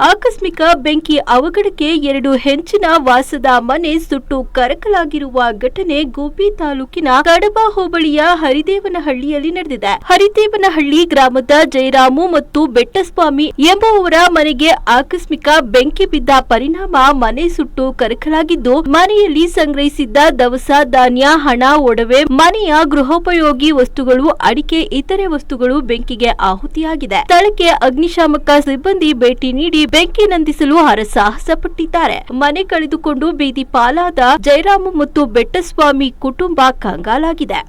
ಆಕಸ್ಮಿಕ ಬೆಂಕಿ ಅವಘಡಕ್ಕೆ 2 ಹೆಂಚಿನ ವಾಸದ ಮನೆ ಸುಟ್ಟು ಕರಕಲಾಗಿರುವ ಘಟನೆ ಗುಬ್ಬಿ ತಾಲೂಕಿನ ಕಡಬ ಹೋಬಳಿಯ ಹರಿದೇವನಹಳ್ಳಿಯಲ್ಲಿ ನಡೆದಿದೆ. ಹರಿದೇವನಹಳ್ಳಿ ಗ್ರಾಮದ ಜಯರಾಮು ಮತ್ತು ಬೆಟ್ಟಸ್ವಾಮಿ ಎಂಬುವವರ ಮನೆಗೆ ಆಕಸ್ಮಿಕ ಬೆಂಕಿ ಬಿದ್ದ ಪರಿಣಾಮ ಮನೆ ಸುಟ್ಟು ಕರಕಲಾಗಿದ್ದು, ಮನೆಯಲ್ಲಿ ಸಂಗ್ರಹಿಸಿದ್ದ ದವಸ ಧಾನ್ಯ, ಹಣ, ಒಡವೆ, ಮನೆಯ ಗೃಹೋಪಯೋಗಿ ವಸ್ತುಗಳು, ಅಡಿಕೆ, ಇತರೆ ವಸ್ತುಗಳು ಬೆಂಕಿಗೆ ಆಹುತಿಯಾಗಿದೆ. ಸ್ಥಳಕ್ಕೆ ಅಗ್ನಿಶಾಮಕ ಸಿಬ್ಬಂದಿ ಭೇಟಿ ನೀಡಿ ಬೆಂಕಿ ನಂದಿಸಲು ಹರಸಾಹಸ ಪಟ್ಟಿದ್ದಾರೆ. ಮನೆ ಕಳೆದುಕೊಂಡು ಬೀದಿ ಪಾಲಾದ ಜಯರಾಮು ಮತ್ತು ಬೆಟ್ಟಸ್ವಾಮಿ ಕುಟುಂಬ ಕಂಗಾಲಾಗಿದೆ.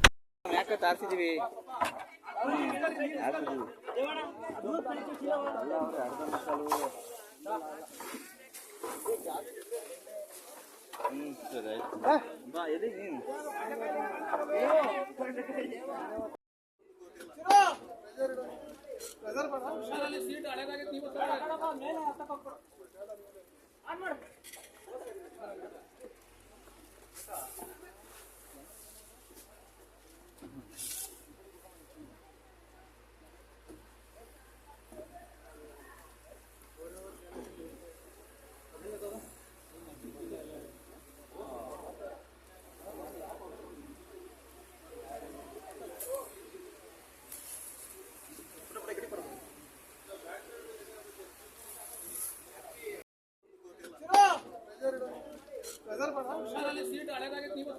ಸೀಟ್ ಹಳೆದಾಗಿ ನೀವು